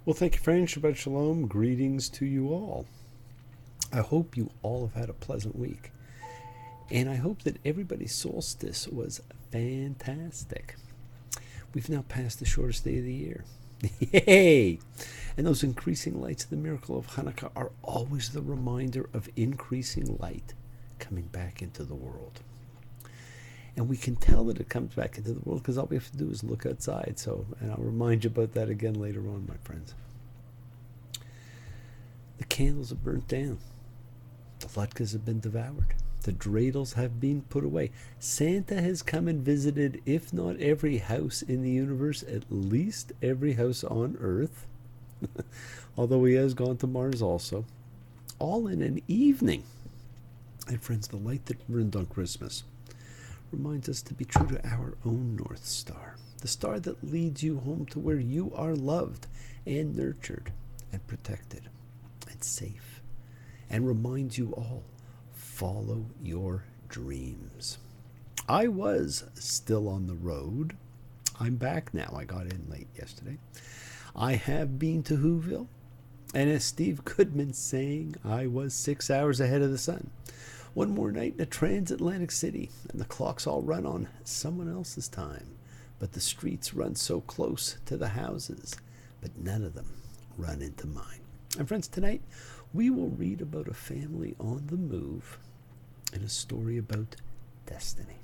Well, thank you, friends. Shabbat Shalom. Greetings to you all. I hope you all have had a pleasant week. And I hope that everybody's solstice was fantastic. We've now passed the shortest day of the year. Yay! And those increasing lights of the miracle of Hanukkah are always the reminder of increasing light coming back into the world. And we can tell that it comes back into the world because all we have to do is look outside. And I'll remind you about that again later on, my friends. The candles are burnt down. The latkes have been devoured. The dreidels have been put away. Santa has come and visited, if not every house in the universe, at least every house on Earth. Although he has gone to Mars also. All in an evening. And friends, the light that burned on Christmas reminds us to be true to our own North Star. The star that leads you home to where you are loved and nurtured and protected and safe. And reminds you all, follow your dreams. I was still on the road. I'm back now. I got in late yesterday. I have been to Whoville. And as Steve Goodman saying, I was 6 hours ahead of the sun. One more night in a transatlantic city, and the clocks all run on someone else's time. But the streets run so close to the houses, but none of them run into mine. And friends, tonight we will read about a family on the move and a story about destiny.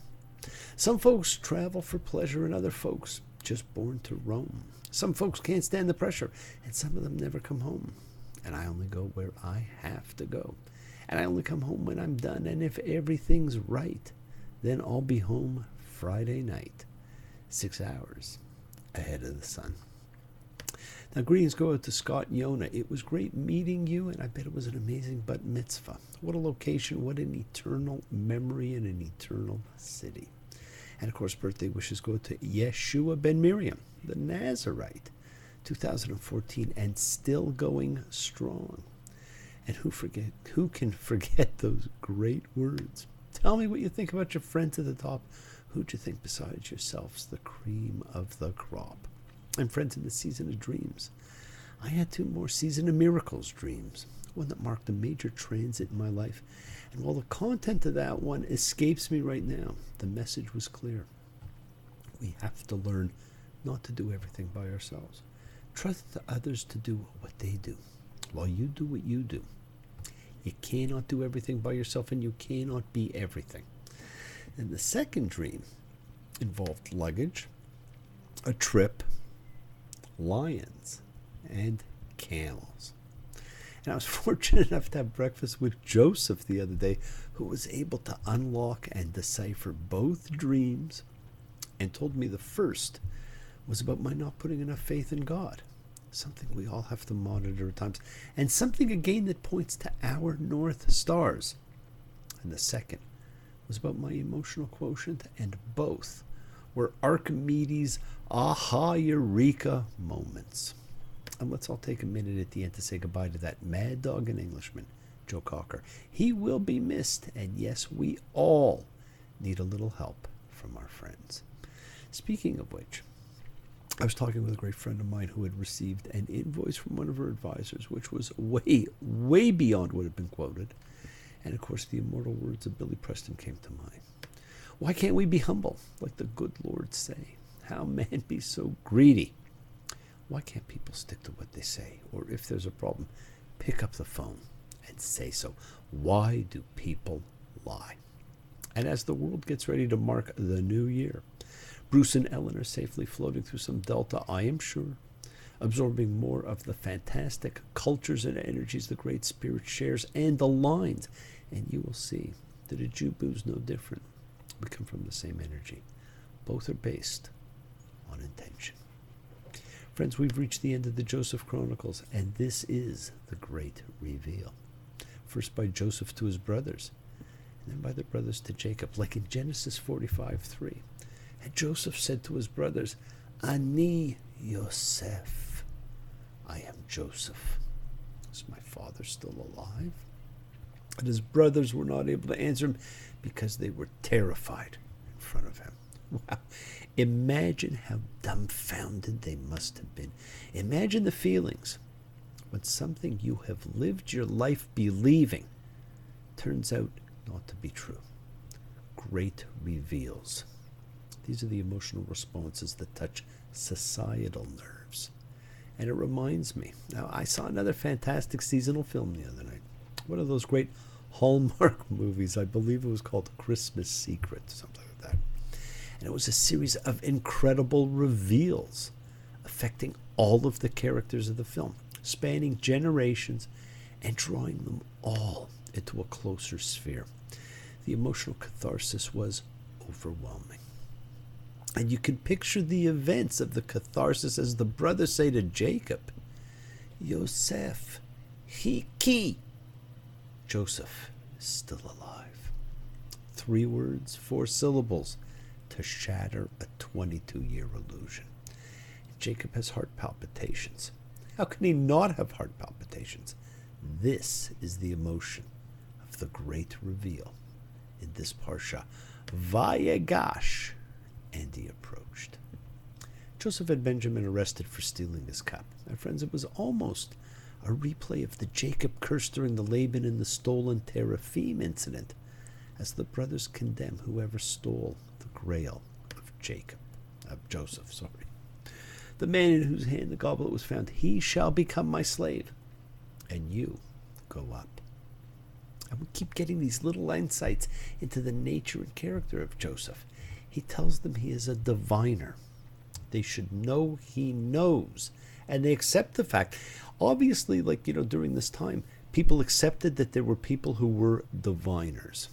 Some folks travel for pleasure and other folks just born to roam. Some folks can't stand the pressure, and some of them never come home. And I only go where I have to go. And I only come home when I'm done. And if everything's right, then I'll be home Friday night, 6 hours ahead of the sun. Now, greetings go out to Scott and Yona. It was great meeting you, and I bet it was an amazing bat mitzvah. What a location, what an eternal memory in an eternal city. And, of course, birthday wishes go to Yeshua ben Miriam, the Nazarite, 2014, and still going strong. And who can forget those great words? Tell me what you think about your friends at the top. Who'd you think besides yourselves the cream of the crop? And friends, in the season of dreams, I had two more season of miracles dreams. One that marked a major transit in my life. And while the content of that one escapes me right now, the message was clear. We have to learn not to do everything by ourselves. Trust others to do what they do, while you do what you do. You cannot do everything by yourself, and you cannot be everything. And the second dream involved luggage, a trip, lions, and camels. And I was fortunate enough to have breakfast with Joseph the other day, who was able to unlock and decipher both dreams and told me the first was about my not putting enough faith in God. Something we all have to monitor at times. And something again that points to our North Stars. And the second was about my emotional quotient, and both were Archimedes' aha eureka moments. And let's all take a minute at the end to say goodbye to that mad dog and Englishman, Joe Cocker. He will be missed, and yes, we all need a little help from our friends. Speaking of which, I was talking with a great friend of mine who had received an invoice from one of her advisors, which was way, way beyond what had been quoted. And of course, the immortal words of Billy Preston came to mind. Why can't we be humble, like the good Lord say? How man be so greedy? Why can't people stick to what they say? Or if there's a problem, pick up the phone and say so. Why do people lie? And as the world gets ready to mark the new year, Bruce and Ellen are safely floating through some delta, I am sure, absorbing more of the fantastic cultures and energies the Great Spirit shares and aligns. And you will see that a Jubu's no different. We come from the same energy. Both are based on intention. Friends, we've reached the end of the Joseph Chronicles, and this is the great reveal. First by Joseph to his brothers, and then by the brothers to Jacob, like in Genesis 45:3. And Joseph said to his brothers, Ani Yosef, I am Joseph. Is my father still alive? And his brothers were not able to answer him because they were terrified in front of him. Wow. Imagine how dumbfounded they must have been. Imagine the feelings when something you have lived your life believing turns out not to be true. Great reveals. These are the emotional responses that touch societal nerves. And it reminds me, now I saw another fantastic seasonal film the other night. One of those great Hallmark movies. I believe it was called Christmas Secret, something like that. And it was a series of incredible reveals affecting all of the characters of the film, spanning generations and drawing them all into a closer sphere. The emotional catharsis was overwhelming. And you can picture the events of the catharsis as the brothers say to Jacob, Yosef, Hiki. Joseph is still alive. 3 words, 4 syllables to shatter a 22-year illusion. Jacob has heart palpitations. How can he not have heart palpitations? This is the emotion of the great reveal in this parsha. Vayegash, and he approached. Joseph had Benjamin arrested for stealing his cup. My friends, it was almost a replay of the Jacob curse during the Laban and the stolen teraphim incident, as the brothers condemn whoever stole the grail of Joseph. The man in whose hand the goblet was found, he shall become my slave, and you go up. And we keep getting these little insights into the nature and character of Joseph. He tells them he is a diviner. They should know he knows, and they accept the fact. Obviously, during this time, people accepted that there were people who were diviners.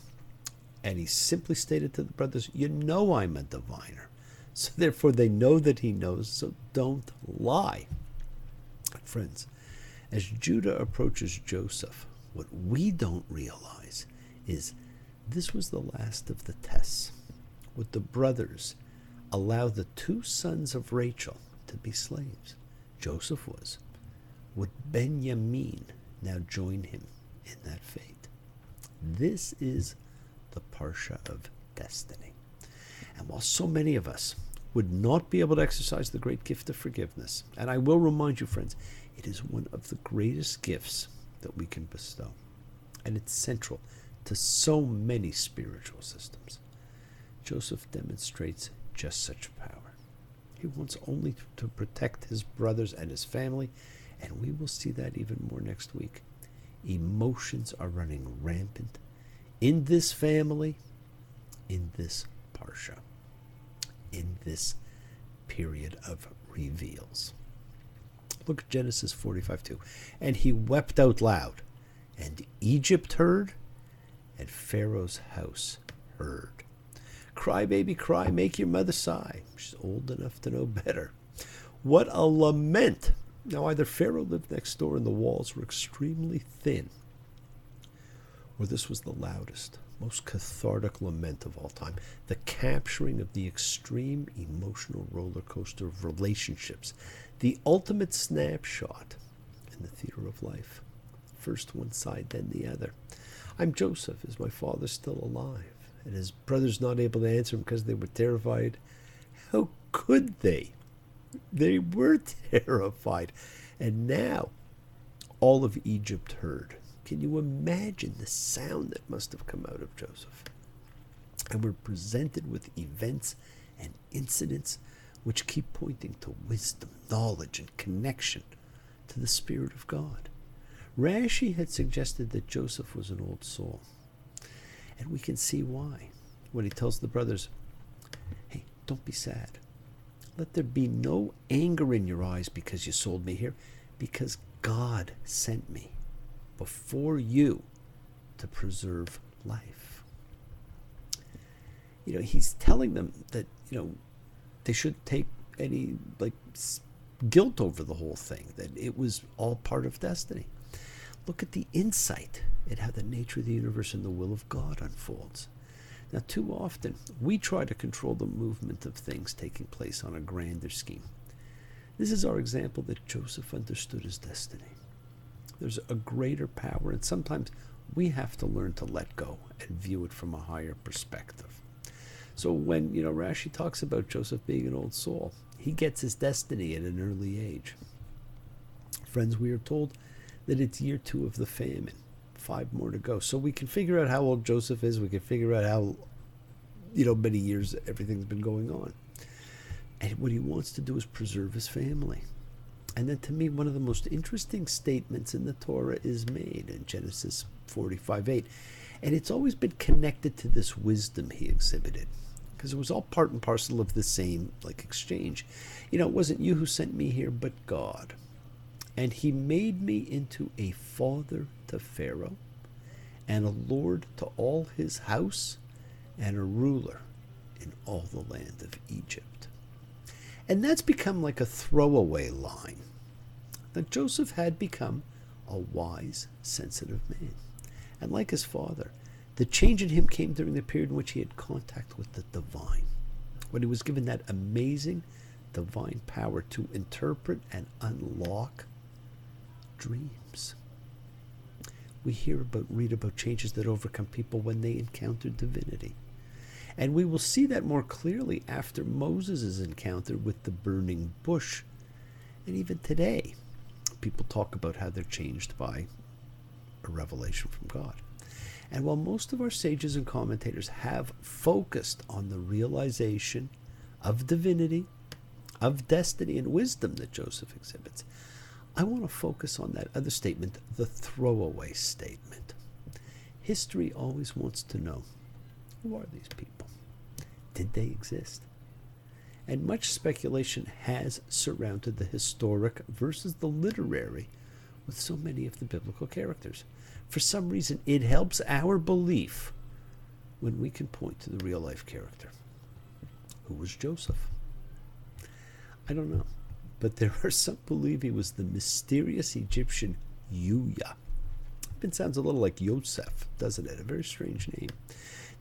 And he simply stated to the brothers, you know I'm a diviner. So therefore they know that he knows, so don't lie. Friends, as Judah approaches Joseph, what we don't realize is this was the last of the tests. Would the brothers allow the 2 sons of Rachel to be slaves? Joseph was. Would Benjamin now join him in that fate? This is the Parsha of destiny. And while so many of us would not be able to exercise the great gift of forgiveness, and I will remind you, friends, it is one of the greatest gifts that we can bestow. And it's central to so many spiritual systems. Joseph demonstrates just such power. He wants only to protect his brothers and his family, and we will see that even more next week. Emotions are running rampant in this family, in this parsha, in this period of reveals. Look at Genesis 45:2. And he wept out loud, and Egypt heard, and Pharaoh's house heard. Cry, baby, cry, make your mother sigh. She's old enough to know better. What a lament. Now, either Pharaoh lived next door and the walls were extremely thin, or this was the loudest, most cathartic lament of all time, the capturing of the extreme emotional roller coaster of relationships, the ultimate snapshot in the theater of life. First one side, then the other. I'm Joseph. Is my father still alive? And his brothers not able to answer him because they were terrified. How could they? They were terrified. And now all of Egypt heard. Can you imagine the sound that must have come out of Joseph? And we're presented with events and incidents which keep pointing to wisdom, knowledge, and connection to the Spirit of God. Rashi had suggested that Joseph was an old soul. And we can see why when he tells the brothers, hey, don't be sad. Let there be no anger in your eyes because you sold me here, because God sent me before you to preserve life. He's telling them that, they shouldn't take any guilt over the whole thing, that it was all part of destiny. Look at the insight at how the nature of the universe and the will of God unfolds. Now, too often, we try to control the movement of things taking place on a grander scheme. This is our example that Joseph understood his destiny. There's a greater power, and sometimes we have to learn to let go and view it from a higher perspective. So when, Rashi talks about Joseph being an old soul, he gets his destiny at an early age. Friends, we are told that it's year 2 of the famine, 5 more to go. So we can figure out how old Joseph is. We can figure out how, many years everything's been going on. And what he wants to do is preserve his family. And then to me, one of the most interesting statements in the Torah is made in Genesis 45:8. And it's always been connected to this wisdom he exhibited, because it was all part and parcel of the same exchange. It wasn't you who sent me here, but God. And he made me into a father to Pharaoh, and a lord to all his house, and a ruler in all the land of Egypt. And that's become like a throwaway line. That Joseph had become a wise, sensitive man. And like his father, the change in him came during the period in which he had contact with the divine, when he was given that amazing divine power to interpret and unlock dreams. We read about changes that overcome people when they encounter divinity. And we will see that more clearly after Moses' encounter with the burning bush. And even today, people talk about how they're changed by a revelation from God. And while most of our sages and commentators have focused on the realization of divinity, of destiny and wisdom that Joseph exhibits, I want to focus on that other statement, the throwaway statement. History always wants to know, who are these people? Did they exist? And much speculation has surrounded the historic versus the literary with so many of the biblical characters. For some reason, it helps our belief when we can point to the real-life character. Who was Joseph? I don't know, but there are some who believe he was the mysterious Egyptian Yuya. It sounds a little like Yosef, doesn't it? A very strange name.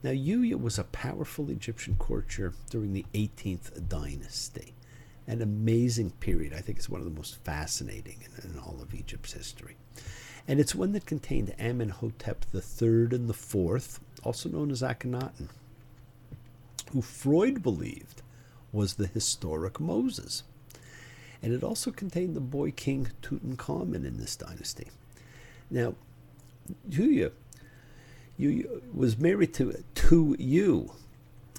Now, Yuya was a powerful Egyptian courtier during the 18th dynasty. An amazing period. I think it's one of the most fascinating in all of Egypt's history. And it's one that contained Amenhotep III and IV, also known as Akhenaten, who Freud believed was the historic Moses. And it also contained the boy king Tutankhamun in this dynasty. Now, Yuya was married to Tu,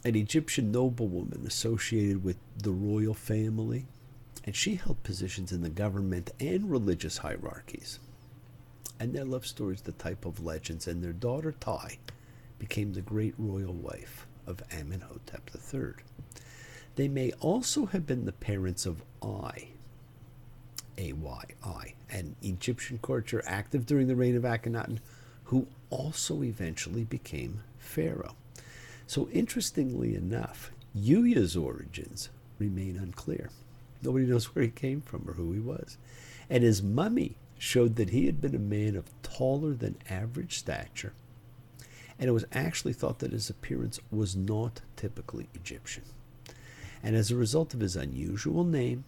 an Egyptian noblewoman associated with the royal family, and she held positions in the government and religious hierarchies. And their love story is the type of legends, and their daughter Tai became the great royal wife of Amenhotep III. They may also have been the parents of Ay, A-Y-I, an Egyptian courtier active during the reign of Akhenaten, who also eventually became pharaoh. So interestingly enough, Yuya's origins remain unclear. Nobody knows where he came from or who he was. And his mummy showed that he had been a man of taller than average stature, and it was actually thought that his appearance was not typically Egyptian. And as a result of his unusual name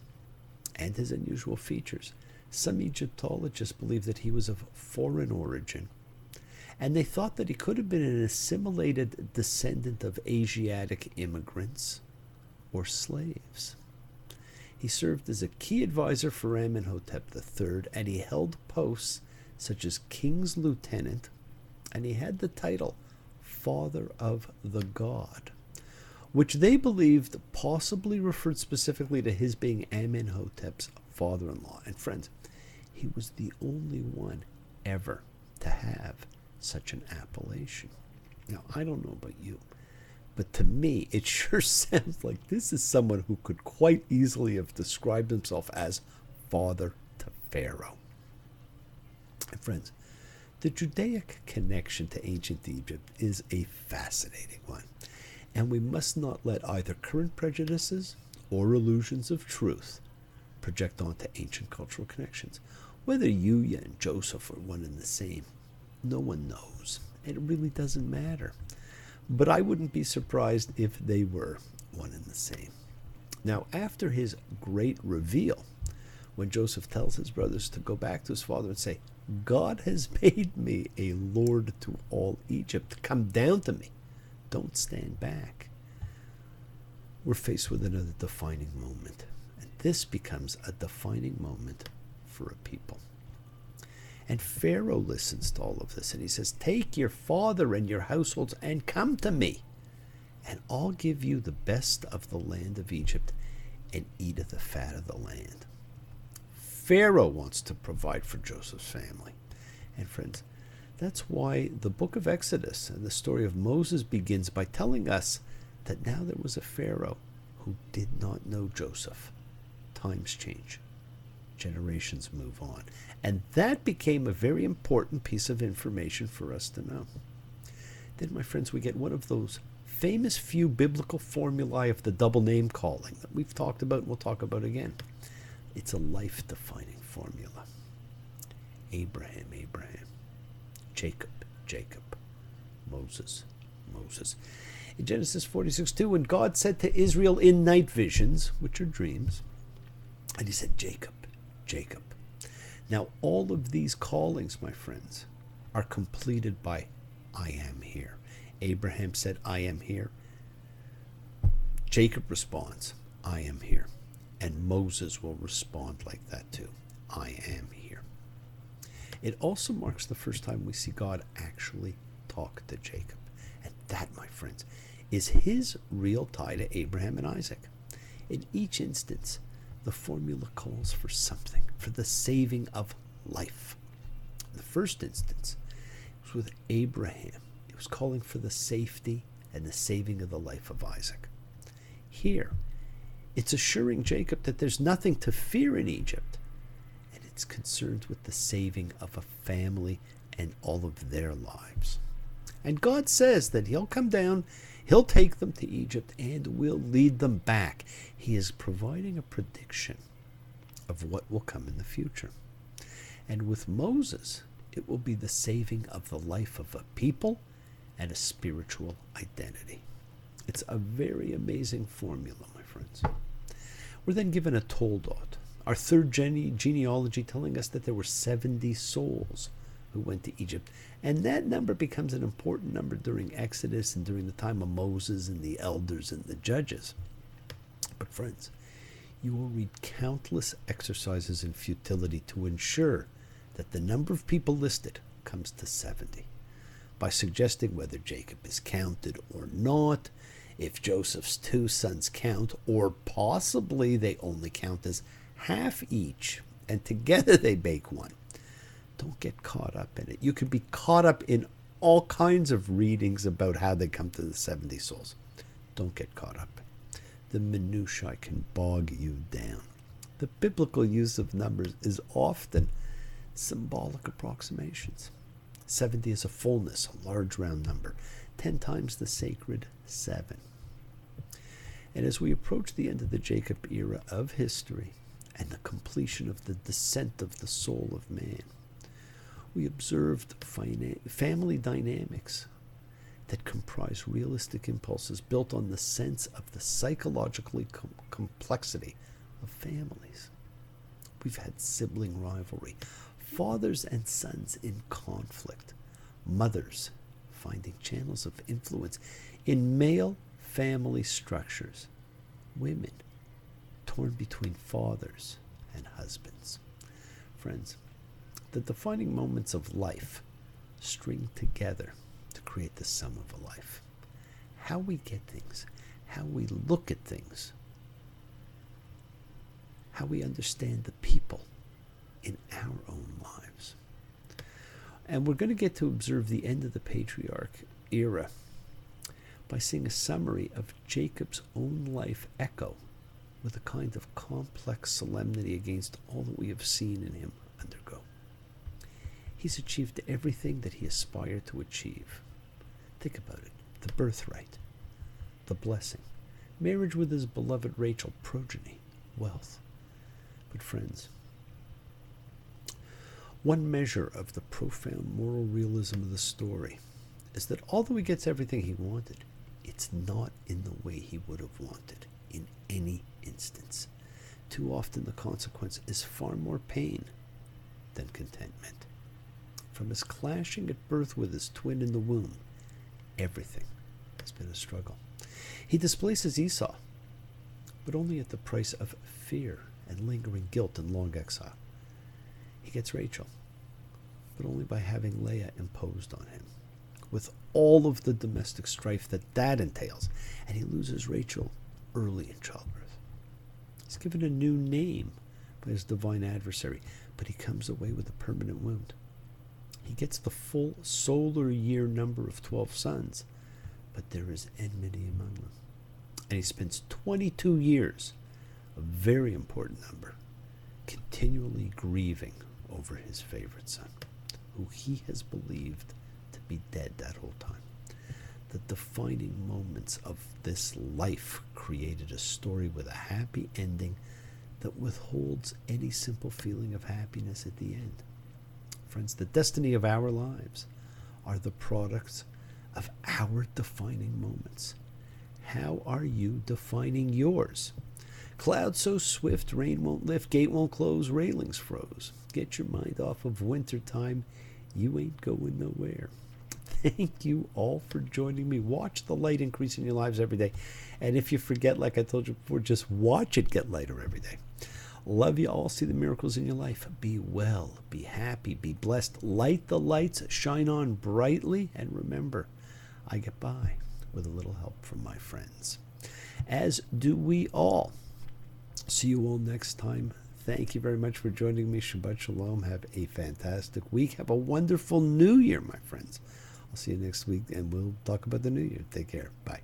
and his unusual features, some Egyptologists believe that he was of foreign origin, and they thought that he could have been an assimilated descendant of Asiatic immigrants or slaves. He served as a key advisor for Amenhotep III, and he held posts such as King's Lieutenant, and he had the title Father of the God, which they believed possibly referred specifically to his being Amenhotep's father-in-law. And friends, he was the only one ever to have such an appellation. Now, I don't know about you, but to me, it sure sounds like this is someone who could quite easily have described himself as father to Pharaoh. And friends, the Judaic connection to ancient Egypt is a fascinating one, and we must not let either current prejudices or illusions of truth project onto ancient cultural connections. Whether Yuya and Joseph are one and the same, no one knows. It really doesn't matter. But I wouldn't be surprised if they were one and the same. Now, after his great reveal, when Joseph tells his brothers to go back to his father and say, God has made me a lord to all Egypt. Come down to me. Don't stand back. we're faced with another defining moment. And this becomes a defining moment for a people. And Pharaoh listens to all of this, and he says, "Take your father and your households and come to me, and I'll give you the best of the land of Egypt, and eat of the fat of the land." Pharaoh wants to provide for Joseph's family. And friends, that's why the book of Exodus and the story of Moses begins by telling us that now there was a Pharaoh who did not know Joseph. Times change. Generations move on. And that became a very important piece of information for us to know. Then, my friends, we get one of those famous few biblical formulae of the double name calling that we've talked about and we'll talk about again. It's a life-defining formula. Abraham, Abraham. Jacob, Jacob. Moses, Moses. In Genesis 46:2, when God said to Israel in night visions, which are dreams, and he said, "Jacob, Jacob." Now, all of these callings, my friends, are completed by "I am here." Abraham said, "I am here." Jacob responds, "I am here." And Moses will respond like that too. "I am here." It also marks the first time we see God actually talk to Jacob. And that, my friends, is his real tie to Abraham and Isaac. In each instance, the formula calls for something, for the saving of life. In the first instance, it was with Abraham. It was calling for the safety and the saving of the life of Isaac. Here, it's assuring Jacob that there's nothing to fear in Egypt, and it's concerned with the saving of a family and all of their lives. And God says that he'll come down, he'll take them to Egypt, and will lead them back. He is providing a prediction of what will come in the future. And with Moses, it will be the saving of the life of a people and a spiritual identity. It's a very amazing formula, my friends. We're then given a toldot, our third genealogy, telling us that there were 70 souls who went to Egypt. And that number becomes an important number during Exodus and during the time of Moses and the elders and the judges. But friends, you will read countless exercises in futility to ensure that the number of people listed comes to 70, by suggesting whether Jacob is counted or not, if Joseph's two sons count, or possibly they only count as half each, and together they make one. Don't get caught up in it. You could be caught up in all kinds of readings about how they come to the 70 souls. Don't get caught up. The minutiae can bog you down. The biblical use of numbers is often symbolic approximations. 70 is a fullness, a large round number, 10 times the sacred 7. And as we approach the end of the Jacob era of history and the completion of the descent of the soul of man, we observed family dynamics that comprise realistic impulses built on the sense of the psychological complexity of families. We've had sibling rivalry, fathers and sons in conflict, mothers finding channels of influence in male family structures, women torn between fathers and husbands. Friends, the defining moments of life string together to create the sum of a life. How we get things, how we look at things, how we understand the people in our own lives. And we're going to get to observe the end of the patriarch era by seeing a summary of Jacob's own life echo with a kind of complex solemnity against all that we have seen in him undergo. He's achieved everything that he aspired to achieve. Think about it. The birthright, the blessing, marriage with his beloved Rachel, progeny, wealth. But friends, one measure of the profound moral realism of the story is that although he gets everything he wanted, it's not in the way he would have wanted in any instance. Too often the consequence is far more pain than contentment. From his clashing at birth with his twin in the womb, everything has been a struggle. He displaces Esau, but only at the price of fear and lingering guilt and long exile. He gets Rachel, but only by having Leah imposed on him, with all of the domestic strife that entails, and he loses Rachel early in childbirth. He's given a new name by his divine adversary, but he comes away with a permanent wound. He gets the full solar year number of 12 sons, but there is enmity among them. And he spends 22 years, a very important number, continually grieving over his favorite son, who he has believed to be dead that whole time. The defining moments of this life created a story with a happy ending that withholds any simple feeling of happiness at the end. Friends, the destiny of our lives are the products of our defining moments. How are you defining yours? Clouds so swift, rain won't lift, gate won't close, railings froze. Get your mind off of winter time, you ain't going nowhere. Thank you all for joining me. Watch the light increase in your lives every day. And if you forget, like I told you before, just watch it get lighter every day. Love you all. See the miracles in your life. Be well, be happy, be blessed. Light the lights, shine on brightly, and remember, I get by with a little help from my friends. As do we all. See you all next time. Thank you very much for joining me. Shabbat Shalom. Have a fantastic week. Have a wonderful new year, my friends. I'll see you next week, and we'll talk about the new year. Take care. Bye.